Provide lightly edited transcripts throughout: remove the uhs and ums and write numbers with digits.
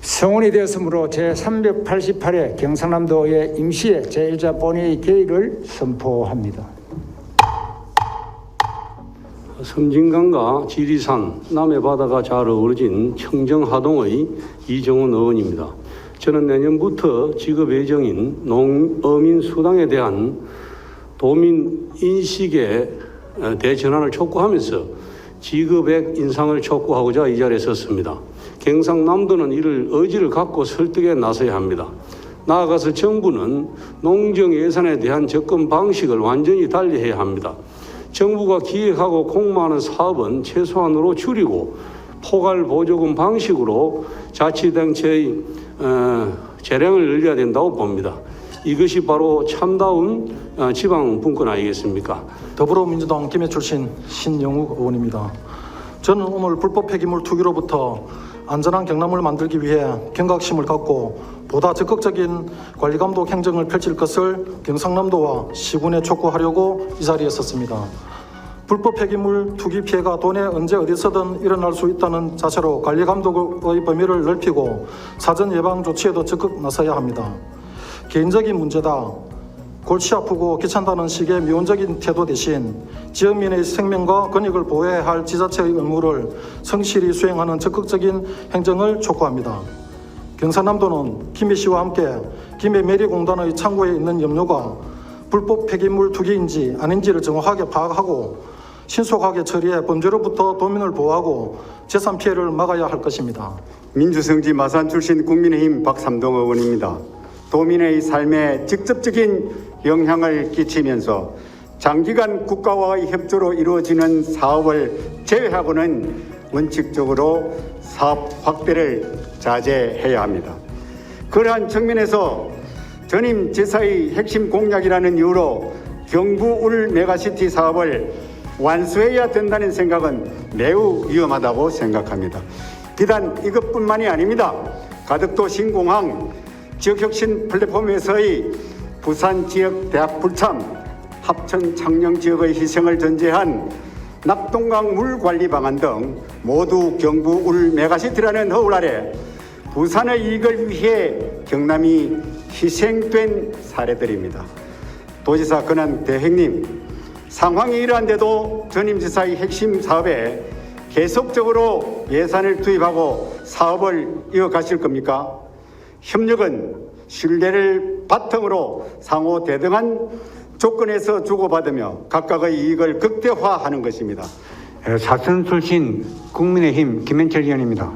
성원이 되었으므로 제388회 경상남도의 임시의 제1자 본회의 개의를 선포합니다. 섬진강과 지리산, 남해 바다가 잘 어우러진 청정하동의 이정훈 의원입니다. 저는 내년부터 직업 예정인 농어민 수당에 대한 도민 인식의 대전환을 촉구하면서 직업액 인상을 촉구하고자 이 자리에 섰습니다. 경상남도는 이를 의지를 갖고 설득에 나서야 합니다. 나아가서 정부는 농정 예산에 대한 접근 방식을 완전히 달리해야 합니다. 정부가 기획하고 공모하는 사업은 최소한으로 줄이고 포괄 보조금 방식으로 자치단체의 재량을 늘려야 된다고 봅니다. 이것이 바로 참다운 지방 분권 아니겠습니까? 더불어민주당 김해 출신 신영욱 의원입니다. 저는 오늘 불법 폐기물 투기로부터 안전한 경남을 만들기 위해 경각심을 갖고 보다 적극적인 관리감독 행정을 펼칠 것을 경상남도와 시군에 촉구하려고 이 자리에 섰습니다. 불법 폐기물 투기 피해가 돈에 언제 어디서든 일어날 수 있다는 자세로 관리감독의 범위를 넓히고 사전 예방 조치에도 적극 나서야 합니다. 개인적인 문제다, 골치 아프고 귀찮다는 식의 미온적인 태도 대신 지역민의 생명과 권익을 보호해야 할 지자체의 의무를 성실히 수행하는 적극적인 행정을 촉구합니다. 경상남도는 김해시와 함께 김해매리공단의 창고에 있는 염료가 불법 폐기물 투기인지 아닌지를 정확하게 파악하고 신속하게 처리해 범죄로부터 도민을 보호하고 재산 피해를 막아야 할 것입니다. 민주성지 마산 출신 국민의힘 박삼동 의원입니다. 도민의 삶에 직접적인 영향을 끼치면서 장기간 국가와의 협조로 이루어지는 사업을 제외하고는 원칙적으로 사업 확대를 자제해야 합니다. 그러한 측면에서 전임 지사의 핵심 공약이라는 이유로 경부 울 메가시티 사업을 완수해야 된다는 생각은 매우 위험하다고 생각합니다. 비단 이것뿐만이 아닙니다. 가덕도 신공항 지역혁신 플랫폼에서의 부산 지역 대학 불참, 합천 창녕 지역의 희생을 전제한 낙동강 물관리 방안 등 모두 경부 울 메가시티라는 허울 아래 부산의 이익을 위해 경남이 희생된 사례들입니다. 도지사 권한 대행님, 상황이 이러한데도 전임지사의 핵심 사업에 계속적으로 예산을 투입하고 사업을 이어가실 겁니까? 협력은 신뢰를 바탕으로 상호 대등한 조건에서 주고받으며 각각의 이익을 극대화하는 것입니다. 사천 출신 국민의힘 김현철 의원입니다.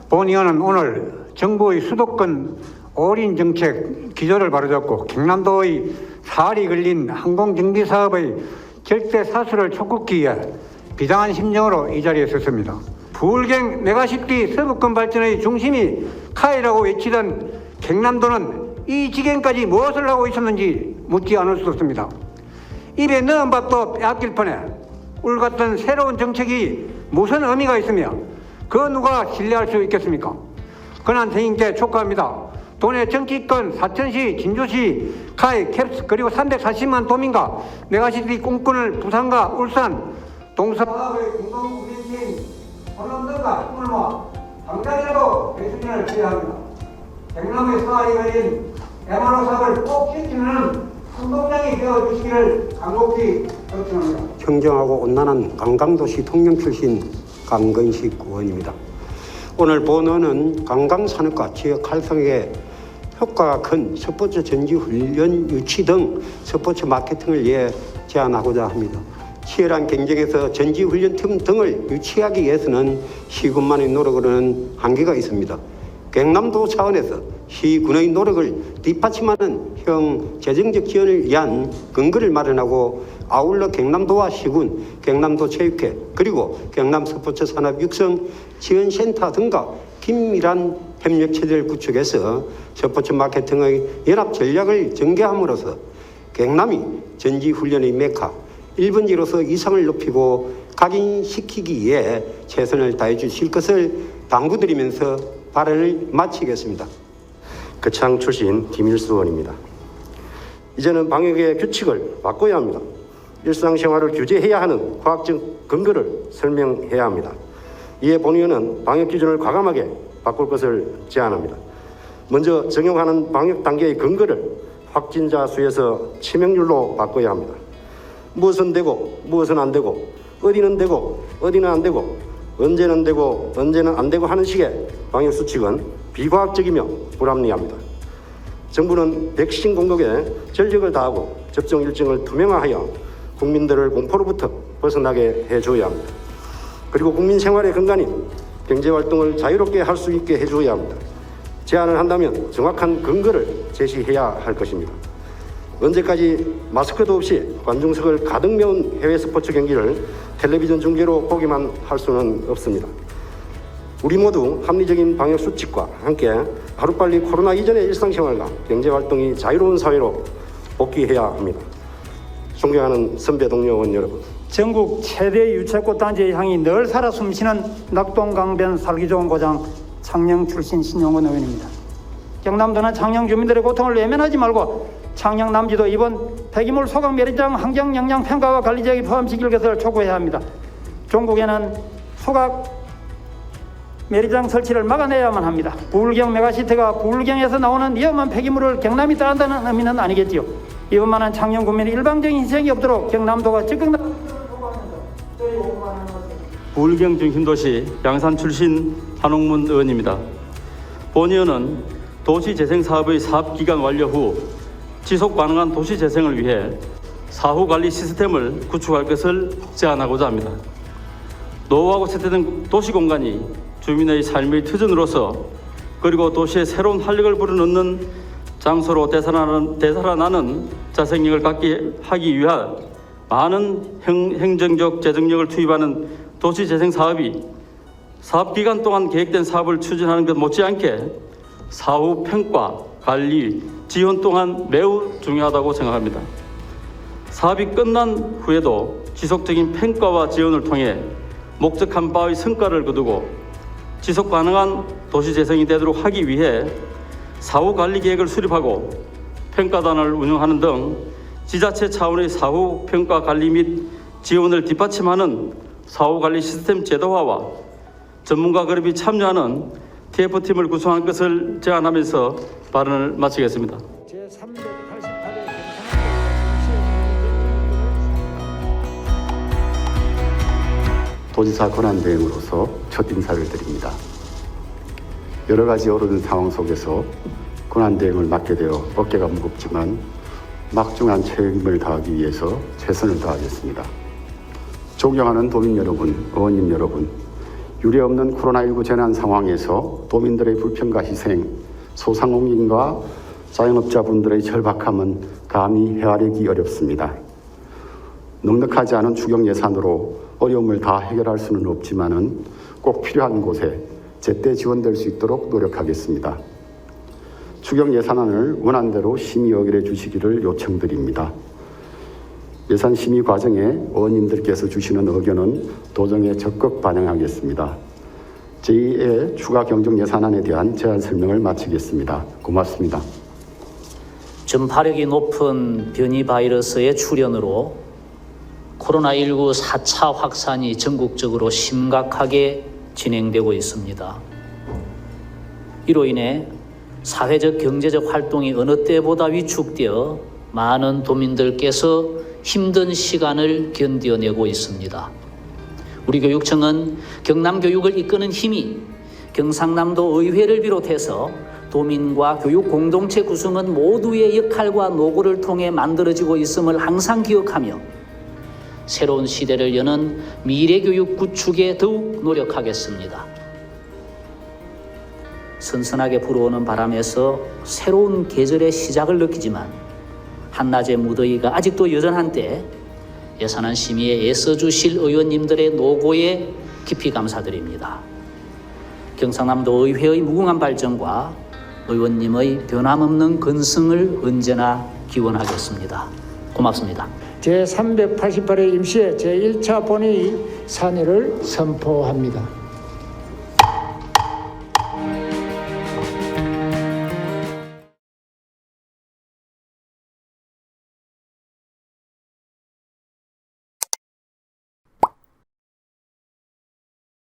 본 의원은 오늘 정부의 수도권 올인 정책 기조를 바로잡고 경남도의 사활이 걸린 항공정비 사업의 절대 사수를 촉구하기 위해 비장한 심정으로 이 자리에 섰습니다. 부울경 메가시티 서부권 발전의 중심이 카이라고 외치던 경남도는 이 지경까지 무엇을 하고 있었는지 묻지 않을 수 없습니다. 입에 넣은 밥도 빼앗길 뻔해 울 같은 새로운 정책이 무슨 의미가 있으며 그 누가 신뢰할 수 있겠습니까? 권한 대행님께 촉구합니다. 도내 정치권 사천시, 진주시, 카이, 캡스 그리고 340만 도민과 메가시티 꿈꾸는 부산과 울산, 동서의 공동구매팀 혼란들과 힘을 모아 당장이라도 배수진을 취해야 합니다. 경남의 사활이 걸린 MRO 사업을 꼭 지키는 행동장이 되어주시기를 간곡히 요청합니다. 청정하고 온난한 관광도시 통영 출신 강건식 의원입니다. 오늘 본원은 관광산업과 지역 활성화에 효과가 큰 스포츠 전지훈련 유치 등 스포츠 마케팅을 위해 제안하고자 합니다. 치열한 경쟁에서 전지훈련팀 등을 유치하기 위해서는 시군만의 노력으로는 한계가 있습니다. 경남도 차원에서 시군의 노력을 뒷받침하는 형 재정적 지원을 위한 근거를 마련하고 아울러 경남도와 시군, 경남도 체육회 그리고 경남 스포츠 산업 육성 지원센터 등과 긴밀한 협력 체제를 구축해서 스포츠 마케팅의 연합 전략을 전개함으로써 경남이 전지훈련의 메카 1번지로서 이상을 높이고 각인시키기 위해 최선을 다해 주실 것을 당부드리면서 발언을 마치겠습니다. 거창 출신 김일수 의원입니다. 이제는 방역의 규칙을 바꿔야 합니다. 일상생활을 규제해야 하는 과학적 근거를 설명해야 합니다. 이에 본의원은 방역 기준을 과감하게 바꿀 것을 제안합니다. 먼저 적용하는 방역 단계의 근거를 확진자 수에서 치명률로 바꿔야 합니다. 무엇은 되고 무엇은 안 되고, 어디는 되고 어디는 안 되고, 언제는 되고 언제는 안 되고 하는 식의 방역 수칙은 비과학적이며 불합리합니다. 정부는 백신 공급에 전력을 다하고 접종 일정을 투명화하여 국민들을 공포로부터 벗어나게 해줘야 합니다. 그리고 국민 생활의 근간인 경제활동을 자유롭게 할 수 있게 해줘야 합니다. 제안을 한다면 정확한 근거를 제시해야 할 것입니다. 언제까지 마스크도 없이 관중석을 가득 메운 해외 스포츠 경기를 텔레비전 중계로 보기만 할 수는 없습니다. 우리 모두 합리적인 방역 수칙과 함께 하루빨리 코로나 이전의 일상생활과 경제활동이 자유로운 사회로 복귀해야 합니다. 존경하는 선배 동료 의원 여러분, 전국 최대 유채꽃 단지의 향이 늘 살아 숨쉬는 낙동강변 살기 좋은 고장 창녕 출신 신용원 의원입니다. 경남도는 창녕 주민들의 고통을 외면하지 말고 창녕 남지도 이번 폐기물 소각 매립장 환경 영향 평가와 관리 지역에 포함시킬 것을 촉구해야 합니다. 종국에는 소각 매립장 설치를 막아내야만 합니다. 부울경 메가시티가 부울경에서 나오는 위험한 폐기물을 경남이 따른다는 의미는 아니겠지요. 이번만한 창녕 국민의 일방적인 희생이 없도록 경남도가 적극 부울경 중심도시 양산 출신 한옥문 의원입니다. 본 의원은 도시재생사업의 사업기간 완료 후 지속 가능한 도시재생을 위해 사후관리 시스템을 구축할 것을 제안하고자 합니다. 노후하고 쇠퇴된 도시공간이 주민의 삶의 터전으로서 그리고 도시의 새로운 활력을 불어넣는 장소로 되살아나는 자생력을 갖게 하기 위한 많은 행정적 재정력을 투입하는 도시재생 사업이 사업기간 동안 계획된 사업을 추진하는 것 못지않게 사후 평가, 관리, 지원 또한 매우 중요하다고 생각합니다. 사업이 끝난 후에도 지속적인 평가와 지원을 통해 목적한 바의 성과를 거두고 지속 가능한 도시재생이 되도록 하기 위해 사후 관리 계획을 수립하고 평가단을 운영하는 등 지자체 차원의 사후 평가 관리 및 지원을 뒷받침하는 사후 관리 시스템 제도화와 전문가 그룹이 참여하는 TF팀을 구성할 것을 제안하면서 발언을 마치겠습니다. 도지사 권한대행으로서 첫 인사를 드립니다. 여러 가지 어려운 상황 속에서 권한대행을 맡게 되어 어깨가 무겁지만 막중한 책임을 다하기 위해서 최선을 다하겠습니다. 존경하는 도민 여러분, 의원님 여러분, 유례없는 코로나19 재난 상황에서 도민들의 불편과 희생, 소상공인과 자영업자분들의 절박함은 감히 헤아리기 어렵습니다. 넉넉하지 않은 추경 예산으로 어려움을 다 해결할 수는 없지만은 꼭 필요한 곳에 제때 지원될 수 있도록 노력하겠습니다. 추경 예산안을 원안대로 심의 의결해 주시기를 요청드립니다. 예산 심의 과정에 의원님들께서 주시는 의견은 도정에 적극 반영하겠습니다. 제2의 추가 경정 예산안에 대한 제안 설명을 마치겠습니다. 고맙습니다. 전파력이 높은 변이 바이러스의 출현으로 코로나19 4차 확산이 전국적으로 심각하게 진행되고 있습니다. 이로 인해 사회적 경제적 활동이 어느 때보다 위축되어 많은 도민들께서 힘든 시간을 견뎌내고 있습니다. 우리 교육청은 경남교육을 이끄는 힘이 경상남도 의회를 비롯해서 도민과 교육 공동체 구성은 모두의 역할과 노고를 통해 만들어지고 있음을 항상 기억하며 새로운 시대를 여는 미래교육 구축에 더욱 노력하겠습니다. 선선하게 불어오는 바람에서 새로운 계절의 시작을 느끼지만 한낮의 무더위가 아직도 여전한 때 예산안 심의에 애써주실 의원님들의 노고에 깊이 감사드립니다. 경상남도 의회의 무궁한 발전과 의원님의 변함없는 건승을 언제나 기원하겠습니다. 고맙습니다. 제388회 임시회 제1차 본회의 산의를 선포합니다.